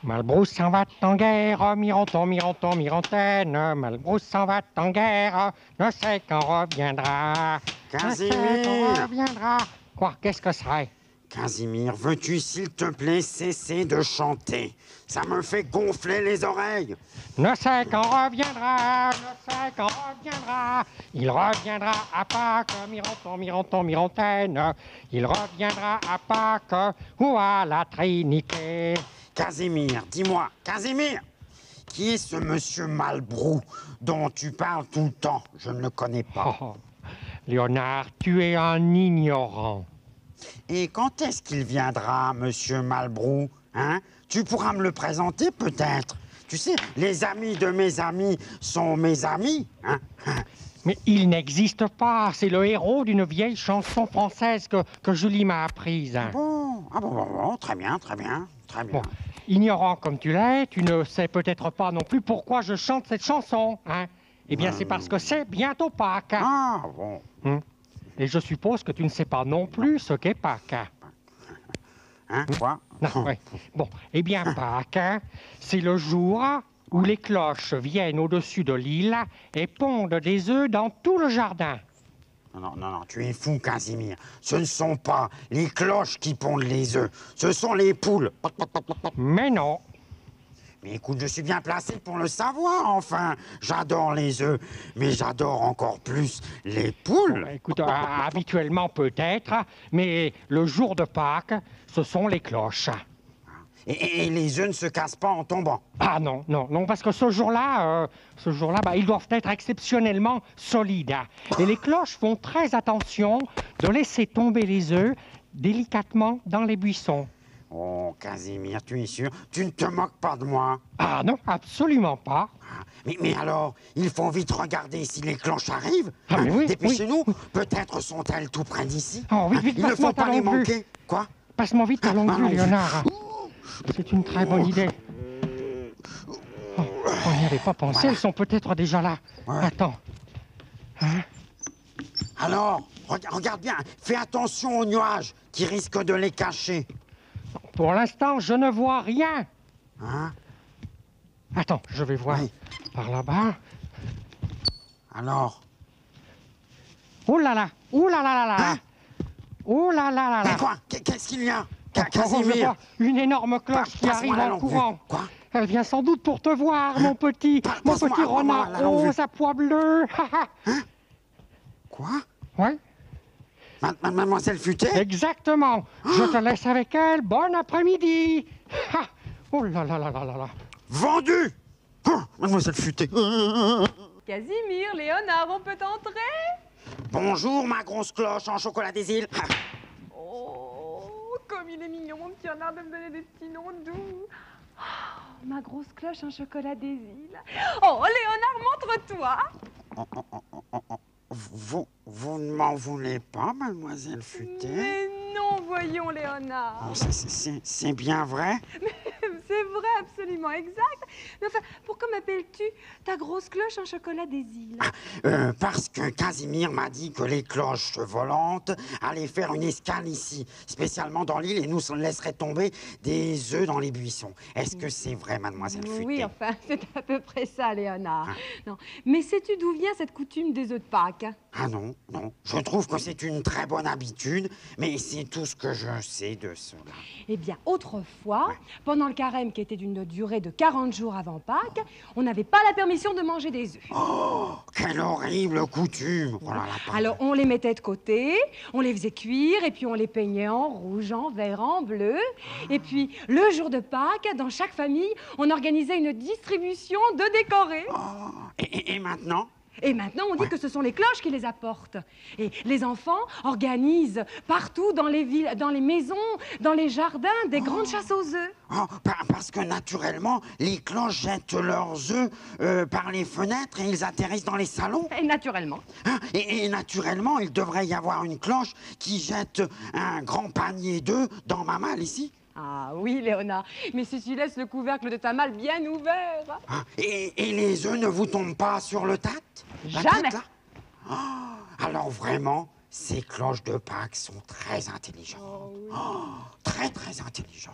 Malbrousse s'en va en guerre, Mironton, Mironton, Mirontaine. Malbrousse s'en va en guerre, ne sait quand reviendra. Ne sait Casimir! quand reviendra. Quoi, qu'est-ce que c'est? Casimir, veux-tu s'il te plaît cesser de chanter? Ça me fait gonfler les oreilles. Ne sait quand reviendra, ne sait quand reviendra. Il reviendra à Pâques, Mironton, Mironton, Mirontaine. Il reviendra à Pâques ou à la Trinité. Casimir, dis-moi, Casimir, qui est ce monsieur Malbrou dont tu parles tout le temps? Je ne le connais pas. Oh, Léonard, tu es un ignorant. Et quand est-ce qu'il viendra, monsieur Malbrou, hein? Tu pourras me le présenter peut-être. Tu sais, les amis de mes amis sont mes amis, hein? Mais il n'existe pas. C'est le héros d'une vieille chanson française que Julie m'a apprise. Bon, très bien, très bien, très bien. Bon, ignorant comme tu l'es, tu ne sais peut-être pas non plus pourquoi je chante cette chanson, hein? Eh bien, c'est parce que c'est bientôt Pâques. Ah, bon. Et je suppose que tu ne sais pas non plus ce qu'est Pâques. Hein, quoi? Non, oui. Bon, eh bien, Pâques, c'est le jour où les cloches viennent au-dessus de l'île et pondent des œufs dans tout le jardin. Non, tu es fou, Casimir. Ce ne sont pas les cloches qui pondent les œufs, ce sont les poules. Mais non. Mais écoute, je suis bien placé pour le savoir, enfin. J'adore les œufs, mais j'adore encore plus les poules. Écoute, habituellement peut-être, mais le jour de Pâques, ce sont les cloches. Et les œufs ne se cassent pas en tombant. Ah non, parce que ce jour-là, ils doivent être exceptionnellement solides. Et les cloches font très attention de laisser tomber les œufs délicatement dans les buissons. Oh, Casimir, tu es sûr? Tu ne te moques pas de moi? Ah non, absolument pas. Mais alors, il faut vite regarder si les cloches arrivent. Ah, mais oui, Dépêchez-nous, peut-être sont-elles tout près d'ici. Oh, vite, Il ne faut passe-moi ta pas les longue vue. manquer. Quoi? Passe-moi vite ta longue vue, Léonard. C'est une très bonne idée. Oh, on n'y avait pas pensé, Voilà. elles sont peut-être déjà là. Ouais. Attends. Hein? Alors, regarde bien, fais attention aux nuages qui risquent de les cacher. Pour l'instant, je ne vois rien. Hein? Attends, je vais voir Oui. par là-bas. Alors? Oh là là! Oh là là là là! Hein? Oh là là là là! Mais quoi? Qu'est-ce qu'il y a? Je Casimir? vois une énorme cloche qui Passe-moi arrive la en longue vue. courant. Quoi? Elle vient sans doute pour te voir, mon petit Passe-moi renard la longue vue. rose à pois bleus. Quoi? Oui, Mademoiselle Futé? exactement. Je te laisse avec elle. Bon après-midi. Oh là là là là là là. Vendu! Mademoiselle Futé. Casimir, Léonard, on peut entrer? Bonjour, ma grosse cloche en chocolat des îles. Oh, comme il est mignon, mon petit renard, de me donner des petits noms doux. Oh, ma grosse cloche en chocolat des îles. Oh, Léonard, montre-toi. Vous ne m'en voulez pas, Mademoiselle Futé? Mais non, voyons, Léonard. Oh, c'est bien vrai? C'est vrai, absolument exact. Mais enfin, pourquoi m'appelles-tu ta grosse cloche en chocolat des îles? Parce que Casimir m'a dit que les cloches volantes allaient faire une escale ici, spécialement dans l'île, et nous laisseraient tomber des œufs dans les buissons. Est-ce que c'est vrai, Mademoiselle Futé? Oui, enfin, c'est à peu près ça, Léonard. Non. Mais sais-tu d'où vient cette coutume des œufs de Pâques? Ah non. Je trouve que c'est une très bonne habitude, mais c'est tout ce que je sais de cela. Eh bien, autrefois, pendant le carême qui était d'une durée de 40 jours avant Pâques, on n'avait pas la permission de manger des œufs. Oh, quelle horrible coutume! Oh là là, pardon. Alors, on les mettait de côté, on les faisait cuire, et puis on les peignait en rouge, en vert, en bleu. Et puis, le jour de Pâques, dans chaque famille, on organisait une distribution de décorés. Oh, et maintenant? Et maintenant, on dit que ce sont les cloches qui les apportent. Et les enfants organisent partout dans les villes, dans les maisons, dans les jardins, des grandes chasses aux œufs. Oh, parce que naturellement, les cloches jettent leurs œufs par les fenêtres et ils atterrissent dans les salons. Et naturellement. Hein, et naturellement, il devrait y avoir une cloche qui jette un grand panier d'œufs dans ma malle ici. Ah oui, Léonard, mais si tu laisses le couvercle de ta malle bien ouvert. Ah, et les œufs ne vous tombent pas sur le tat? La Jamais. tête, là? Oh, alors vraiment, ces cloches de Pâques sont très intelligentes. Oh, oui. Oh, très très intelligent.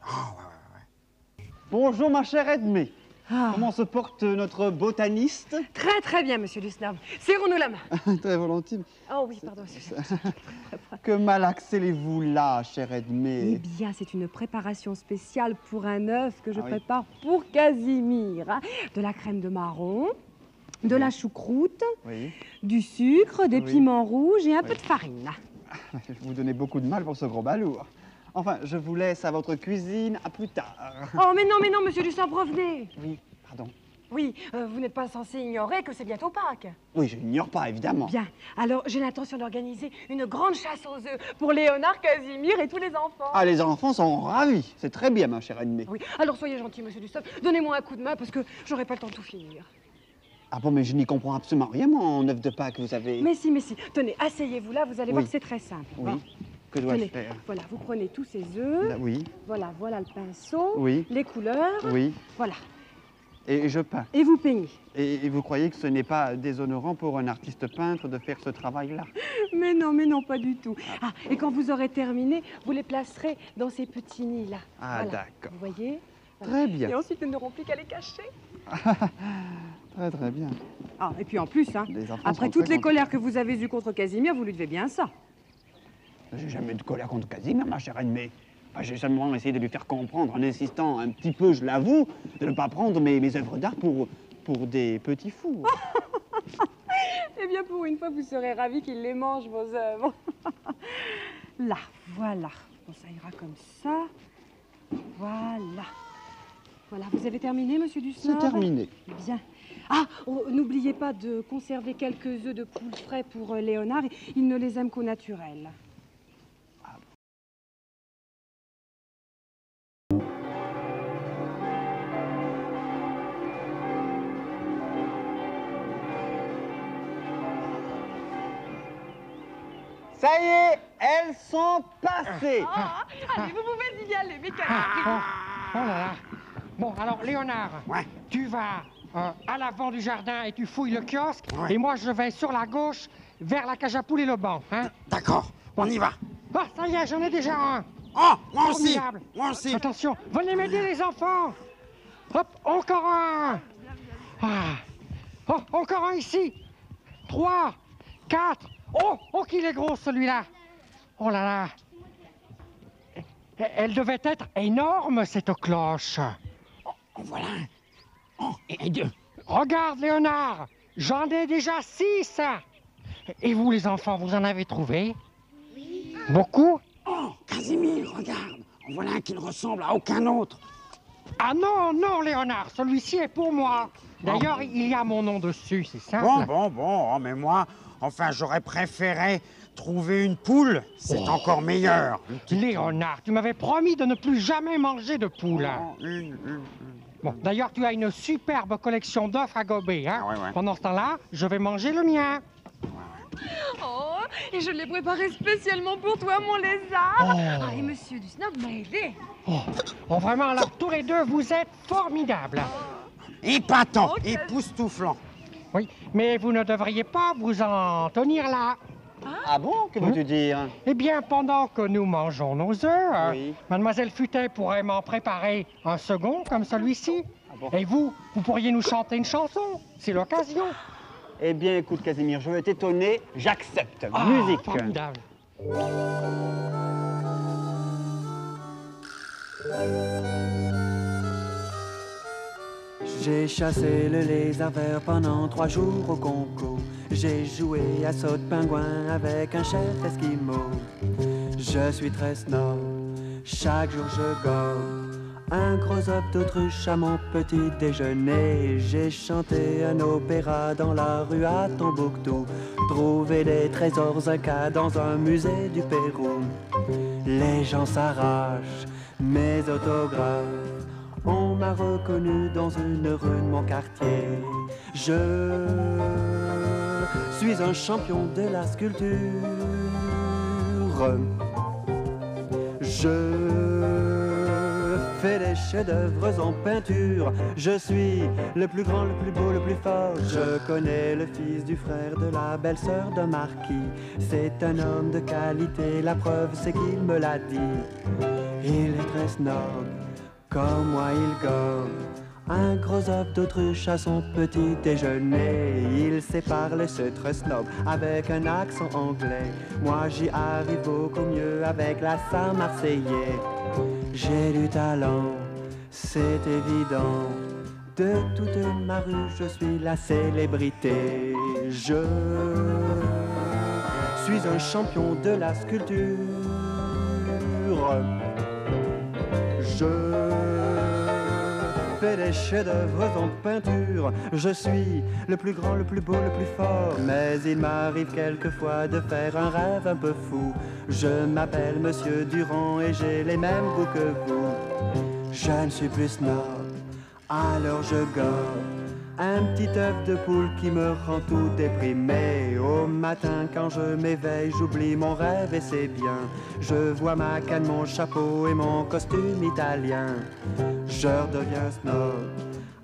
Ah ouais, ouais, ouais. Bonjour ma chère Edmé. Ah. Comment se porte notre botaniste? Très très bien, monsieur Dusnab. Serrons-nous la main. Très volontiers. Oh oui, pardon, monsieur. Que malaxez-vous là, chère Eh Edmé? bien, c'est une préparation spéciale pour un œuf que je Ah oui. prépare pour Casimir. Hein. De la crème de marron, de la choucroute, Oui. du sucre, des Oui. piments rouges et un peu Oui. de farine. Je vous donnais beaucoup de mal pour ce gros balourd. Enfin, je vous laisse à votre cuisine. À plus tard. Oh, mais non, monsieur Dusnab, revenez. Oui, pardon. Oui, vous n'êtes pas censé ignorer que c'est bientôt Pâques. Oui, je n'ignore pas, évidemment. Bien, alors j'ai l'intention d'organiser une grande chasse aux œufs pour Léonard, Casimir et tous les enfants. Ah, les enfants sont ravis. C'est très bien, ma chère Edmé. Oui, alors soyez gentil, monsieur Dusnab, donnez-moi un coup de main parce que j'aurai pas le temps de tout finir. Ah bon, mais je n'y comprends absolument rien, moi, en œuf de Pâques que vous avez. Mais si, tenez, asseyez-vous là, vous allez voir Oui. que c'est très simple. Oui. Bon, Que dois-je tenez, faire? voilà, vous prenez tous ces œufs, Là, oui, voilà le pinceau, oui, les couleurs, oui. voilà, Et je peins. et vous peignez. Et vous croyez que ce n'est pas déshonorant pour un artiste peintre de faire ce travail-là? Mais non, pas du tout. Ah, et quand vous aurez terminé, vous les placerez dans ces petits nids-là. Ah, Voilà. d'accord. Vous voyez? Très Et bien. ensuite, ils n'auront plus qu'à les cacher. Très, très bien. Ah, et puis en plus, hein, Les enfants après sont toutes très les contents. colères que vous avez eues contre Casimir, vous lui devez bien ça. J'ai jamais eu de colère contre Casimir, ma chère Edmé. Enfin, j'ai seulement essayé de lui faire comprendre, en insistant un petit peu, je l'avoue, de ne pas prendre mes œuvres d'art pour des petits fous. Eh bien, pour une fois, vous serez ravis qu'il les mange, vos œuvres. Là, voilà. Bon, ça ira comme ça. Voilà. Voilà, vous avez terminé, monsieur C'est Dusnab? terminé. Bien. Ah, oh, n'oubliez pas de conserver quelques œufs de poule frais pour Léonard. Il ne les aime qu'au naturel. Ça y est, elles sont passées. Allez, vous pouvez y aller, mes Oh là là. Bon, alors, Léonard, Ouais. tu vas à l'avant du jardin et tu fouilles le kiosque. Ouais. Et moi, je vais sur la gauche vers la cage à poules et le banc. Hein? D'accord, on y va. Ah, ça y est, j'en ai déjà un. Oh, moi aussi. Formidable. Moi aussi. Attention, venez m'aider, les enfants. Hop, encore un. Ah. Oh, encore un ici. 3, 4. Oh, qu'il est gros, celui-là. Oh là là. Elle devait être énorme, cette cloche. En voilà un. Oh, et deux. Regarde, Léonard, j'en ai déjà 6. Et vous, les enfants, vous en avez trouvé? Oui. Beaucoup? Oh, Casimir, regarde. En voilà un qui ne ressemble à aucun autre. Ah non, Léonard, celui-ci est pour moi. D'ailleurs, il y a mon nom dessus, c'est simple. Bon. Oh, mais moi, enfin, j'aurais préféré trouver une poule. C'est encore meilleur. Une petite- Léonard, tu m'avais promis de ne plus jamais manger de poule. Oh, une. Bon, d'ailleurs, tu as une superbe collection d'œufs à gober. Hein? Ah ouais. Pendant ce temps-là, je vais manger le mien. Oh, et je l'ai préparé spécialement pour toi, mon lézard. Ah, et monsieur Dusnab m'a aidé. Oh, vraiment, alors, tous les deux, vous êtes formidables. Épatant, Ok. époustouflant. Oui, mais vous ne devriez pas vous en tenir là. Ah bon? Que veux-tu dire? Eh bien, pendant que nous mangeons nos œufs, Oui. Mademoiselle Futet pourrait m'en préparer un second comme celui-ci. Ah bon? Et vous pourriez nous chanter une chanson. C'est l'occasion. Eh bien, écoute, Casimir, je vais t'étonner, j'accepte. Ah, Musique. Formidable. J'ai chassé le lézard vert pendant 3 jours au Congo. J'ai joué à saut de pingouin avec un chef esquimau. Je suis très snob, chaque jour je gobe un gros œuf d'autruche à mon petit déjeuner. J'ai chanté un opéra dans la rue à Tombouctou, trouvé des trésors incas dans un musée du Pérou. Les gens s'arrachent mes autographes. On m'a reconnu dans une rue de mon quartier. Je suis un champion de la sculpture. Je fais des chefs-d'œuvre en peinture. Je suis le plus grand, le plus beau, le plus fort. Je connais le fils du frère de la belle-sœur d'un marquis. C'est un homme de qualité, la preuve c'est qu'il me l'a dit. Il est très snob, comme moi il gobe un gros œuf d'autruche à son petit déjeuner. Il sait parler, c'est très snob, avec un accent anglais. Moi j'y arrive beaucoup mieux avec l'accent marseillais. J'ai du talent, c'est évident. De toute ma rue, je suis la célébrité. Je suis un champion de la sculpture. Je fais des chefs-d'œuvre en peinture. Je suis le plus grand, le plus beau, le plus fort. Mais il m'arrive quelquefois de faire un rêve un peu fou. Je m'appelle Monsieur Durand et j'ai les mêmes goûts que vous. Je ne suis plus snob, alors je gobe un petit œuf de poule qui me rend tout déprimé. Au matin quand je m'éveille, j'oublie mon rêve et c'est bien. Je vois ma canne, mon chapeau et mon costume italien. Je redeviens snob,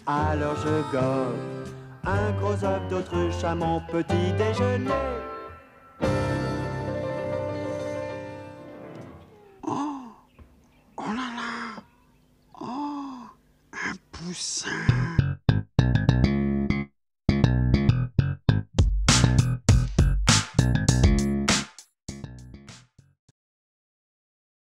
alors je gobe un gros œuf d'autruche à mon petit déjeuner. Oh là là. Oh, un poussin.